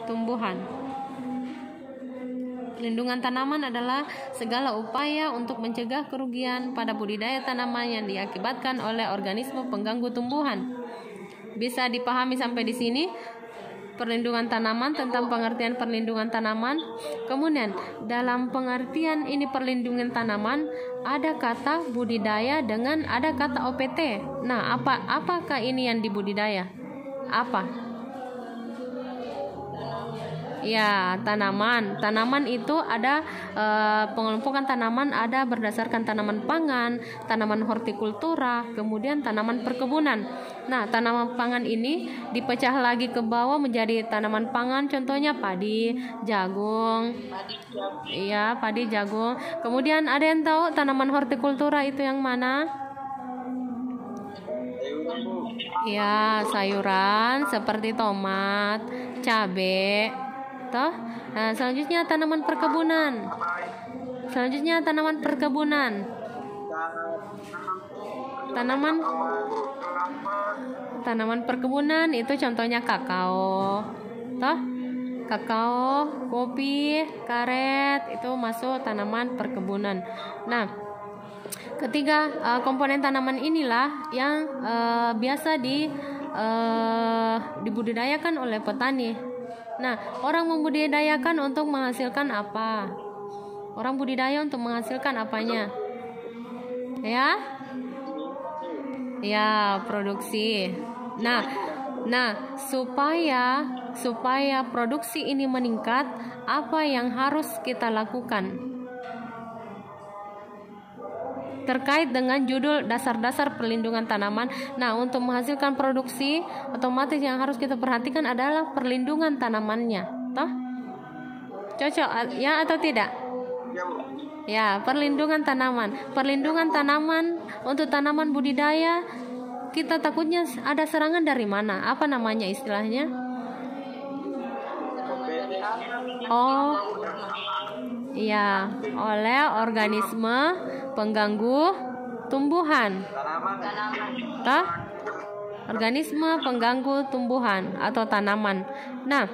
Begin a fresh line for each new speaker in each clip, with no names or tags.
tumbuhan. Perlindungan tanaman adalah segala upaya untuk mencegah kerugian pada budidaya tanaman yang diakibatkan oleh organisme pengganggu tumbuhan. Bisa dipahami sampai di sini? Perlindungan tanaman, tentang pengertian perlindungan tanaman. Kemudian dalam pengertian ini perlindungan tanaman ada kata budidaya dengan ada kata OPT. Nah, apakah ini yang dibudidaya? Apa? Ya, tanaman. Tanaman itu ada pengelompokan tanaman ada berdasarkan tanaman pangan, tanaman hortikultura, kemudian tanaman perkebunan. Nah, tanaman pangan ini dipecah lagi ke bawah menjadi tanaman pangan, contohnya padi, jagung. Iya, padi, jagung. Kemudian ada yang tahu tanaman hortikultura itu yang mana? Ya, sayuran seperti tomat, cabai. Toh? Nah, selanjutnya tanaman perkebunan. Tanaman perkebunan itu contohnya kakao. Toh? Kakao, kopi, karet itu masuk tanaman perkebunan. Nah, ketiga komponen tanaman inilah yang biasa dibudidayakan oleh petani. Nah, orang membudidayakan untuk menghasilkan apa? Orang budidaya untuk menghasilkan apanya? Ya, produksi. Nah, supaya produksi ini meningkat, apa yang harus kita lakukan? Terkait dengan judul dasar-dasar perlindungan tanaman. Nah, untuk menghasilkan produksi, otomatis yang harus kita perhatikan adalah perlindungan tanamannya. Toh? Cocok ya atau tidak? Ya, perlindungan tanaman. Perlindungan tanaman untuk tanaman budidaya, kita takutnya ada serangan dari mana? Apa namanya istilahnya? Oh, iya, oleh organisme pengganggu tumbuhan. Toh? Organisme pengganggu tumbuhan atau tanaman. Nah,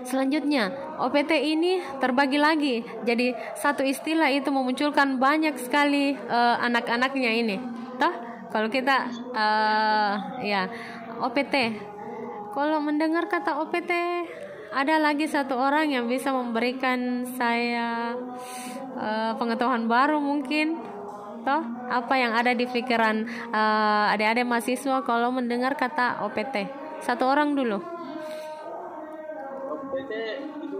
selanjutnya OPT ini terbagi lagi. Jadi satu istilah itu memunculkan banyak sekali anak-anaknya ini. Toh? Kalau kita ya OPT. Kalau mendengar kata OPT, ada lagi satu orang yang bisa memberikan saya pengetahuan baru mungkin. Toh, apa yang ada di pikiran adik-adik mahasiswa kalau mendengar kata OPT? Satu orang dulu.
OPT itu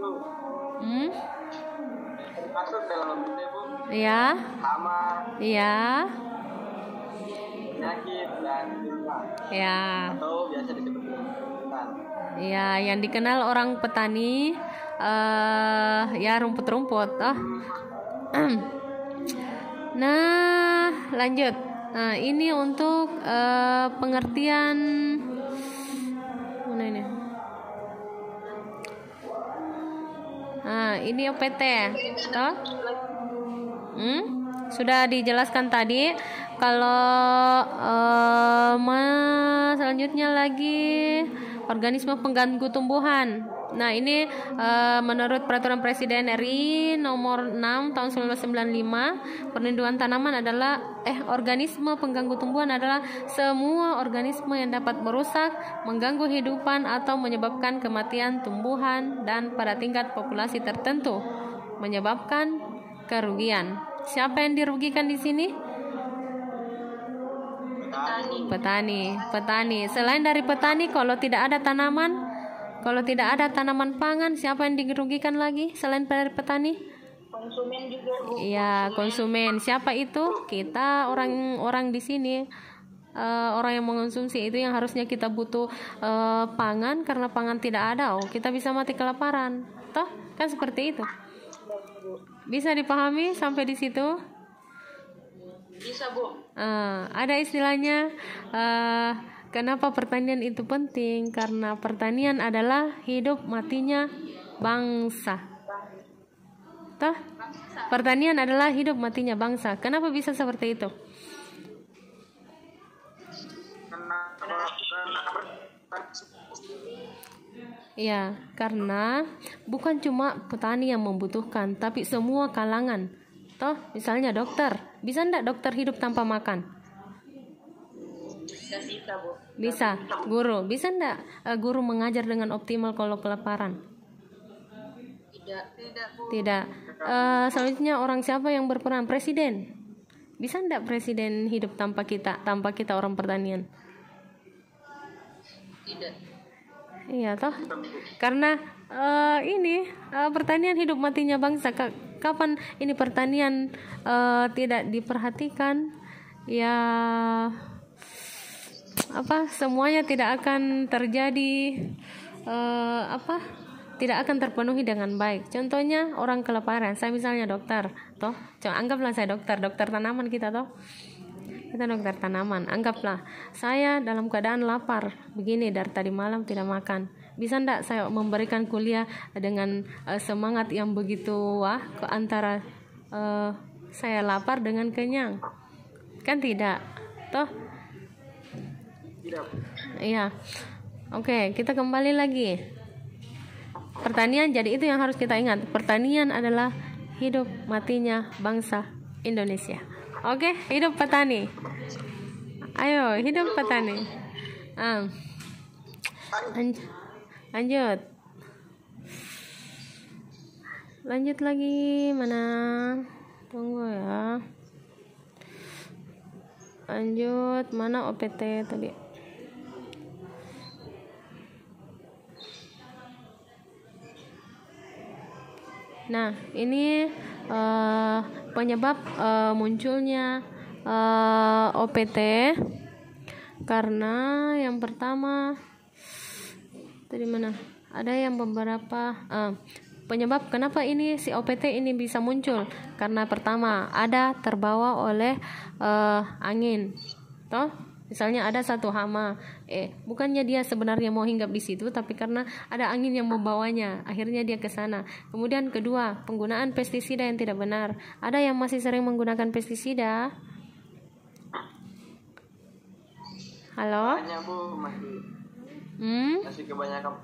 masuk dalam OPT, Bu.
Iya.
Hama.
Iya.
Penyakit dan virus.
Ya.
Atau biasa disebut hutan.
Ya, yang dikenal orang petani ya rumput-rumput. Oh. Nah, lanjut. Nah, ini untuk pengertian mana ini? Nah, ini OPT. Toh? Sudah dijelaskan tadi. Kalau selanjutnya lagi organisme pengganggu tumbuhan. Nah, ini menurut Peraturan Presiden RI nomor 6 tahun 1995, perlindungan tanaman adalah organisme pengganggu tumbuhan adalah semua organisme yang dapat merusak, mengganggu hidupan atau menyebabkan kematian tumbuhan dan pada tingkat populasi tertentu menyebabkan kerugian. Siapa yang dirugikan di sini? Petani. Selain dari petani, kalau tidak ada tanaman pangan, siapa yang dirugikan lagi selain dari petani?
Konsumen juga, Bu.
Iya, konsumen. Siapa itu? Kita orang di sini. Orang yang mengonsumsi itu yang harusnya kita butuh pangan, karena pangan tidak ada, kita bisa mati kelaparan. Toh, kan seperti itu. Bisa dipahami sampai di situ?
Bisa, Bu.
Ada istilahnya kenapa pertanian itu penting? Karena pertanian adalah hidup matinya bangsa. Toh? Pertanian adalah hidup matinya bangsa. Kenapa bisa seperti itu? Ya, karena bukan cuma petani yang membutuhkan, tapi semua kalangan. Toh, misalnya dokter, bisa ndak dokter hidup tanpa makan?
Nggak bisa, Bu.
Bisa. Guru, bisa ndak guru mengajar dengan optimal kalau kelaparan?
Tidak.
Tidak. Selanjutnya orang siapa yang berperan? Presiden. Bisa ndak presiden hidup tanpa kita orang pertanian?
Tidak.
Iya toh, karena ini pertanian hidup matinya bangsa. Kapan ini pertanian tidak diperhatikan, ya semuanya tidak akan terjadi, tidak akan terpenuhi dengan baik. Contohnya orang kelaparan, saya misalnya dokter, toh, anggaplah saya dokter tanaman kita toh. Kita dokter tanaman, anggaplah saya dalam keadaan lapar begini dari tadi malam tidak makan. Bisa ndak saya memberikan kuliah dengan semangat yang begitu ke antara saya lapar dengan kenyang? Kan tidak, toh?
Tidak.
Iya. Oke, kita kembali lagi. Pertanian, jadi itu yang harus kita ingat. Pertanian adalah hidup matinya bangsa Indonesia. Oke, hidup petani. Ayo, hidup petani. Lanjut. Lanjut lagi mana? Tunggu ya. Lanjut mana OPT tadi? Nah, ini penyebab munculnya OPT karena yang pertama tadi mana? Ada yang beberapa penyebab kenapa ini si OPT ini bisa muncul, karena pertama ada terbawa oleh angin, toh misalnya ada satu hama, bukannya dia sebenarnya mau hinggap di situ, tapi karena ada angin yang membawanya, akhirnya dia ke sana. Kemudian kedua, penggunaan pestisida yang tidak benar. Ada yang masih sering menggunakan pestisida? Halo?
Banyak Bu, masih kebanyakan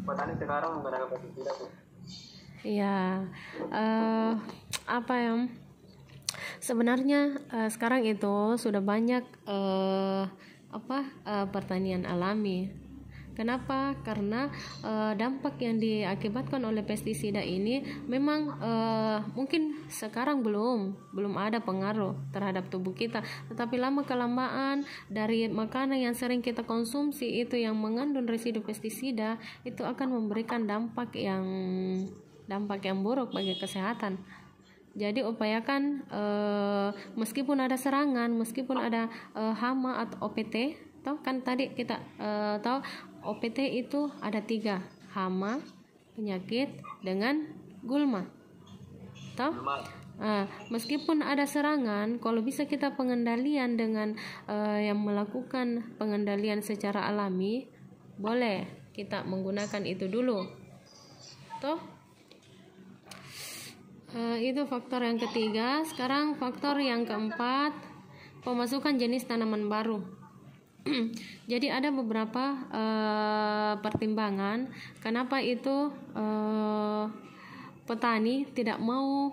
petani sekarang menggunakan pestisida Bu.
Iya, apa yang sebenarnya sekarang itu sudah banyak pertanian alami. Kenapa? Karena dampak yang diakibatkan oleh pestisida ini memang mungkin sekarang belum ada pengaruh terhadap tubuh kita, tetapi lama kelamaan dari makanan yang sering kita konsumsi itu yang mengandung residu pestisida itu akan memberikan dampak yang buruk bagi kesehatan. Jadi upayakan meskipun ada serangan, meskipun ada hama atau OPT, tahu kan tadi kita tahu OPT itu ada 3, hama, penyakit, dengan gulma. Tahu? Meskipun ada serangan, kalau bisa kita pengendalian dengan yang melakukan pengendalian secara alami, boleh kita menggunakan itu dulu. Toh? Itu faktor yang ketiga. Sekarang faktor yang keempat, pemasukan jenis tanaman baru. Jadi ada beberapa pertimbangan kenapa itu petani tidak mau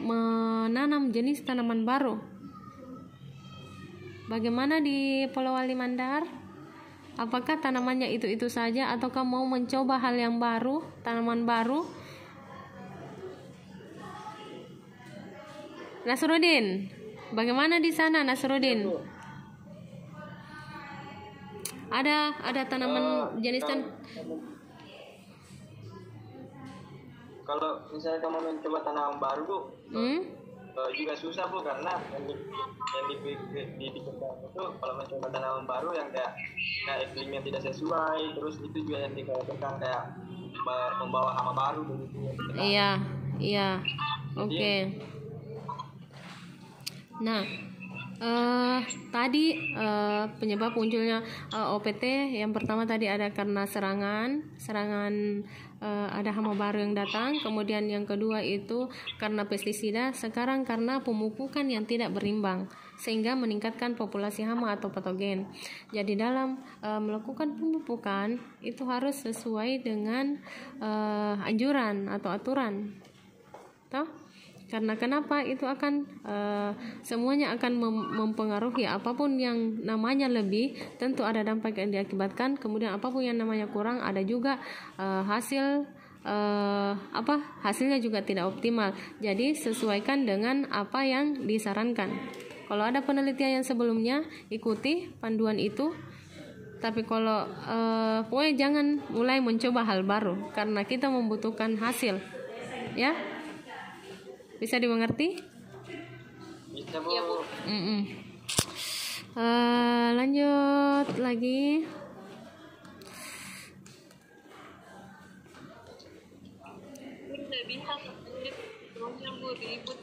menanam jenis tanaman baru. Bagaimana di Pulau Wali Mandar? Apakah tanamannya itu saja ataukah mau mencoba hal yang baru, tanaman baru? Nasruddin, bagaimana di sana Nasruddin? Ada tanaman jenis
kalau misalnya kamu mencoba tanaman baru Bu, juga susah Bu, karena yang di kebun itu kalau mencoba tanaman baru yang kayak iklimnya tidak sesuai, terus itu juga yang dikhawatirkan kayak membawa hama baru begitu.
Iya. Oke. Nah, tadi penyebab munculnya OPT yang pertama tadi ada karena serangan ada hama baru yang datang. Kemudian yang kedua itu karena pestisida. Sekarang karena pemupukan yang tidak berimbang. sehingga meningkatkan populasi hama atau patogen. Jadi dalam melakukan pemupukan itu harus sesuai dengan anjuran atau aturan. Toh? Karena kenapa itu akan semuanya akan mempengaruhi. Apapun yang namanya lebih tentu ada dampak yang diakibatkan, kemudian apapun yang namanya kurang ada juga hasilnya juga tidak optimal. Jadi sesuaikan dengan apa yang disarankan. Kalau ada penelitian yang sebelumnya, ikuti panduan itu. Tapi kalau pokoknya jangan mulai mencoba hal baru karena kita membutuhkan hasil, ya. Bisa dimengerti?
Bisa, Bu.
Iya, Bu.
Lanjut lagi.
Tidak bisa sebenarnya Bu, ribut.